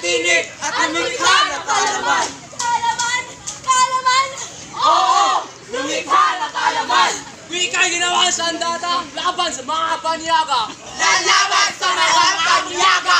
tinig at lumikha ng kaalaman. Kaalaman! Kaalaman! Oo! Lumikha ng kaalaman! Wika'y ginawa sa sandatang laban sa mga paniyaga. Lalaban sa mga pamiyaga!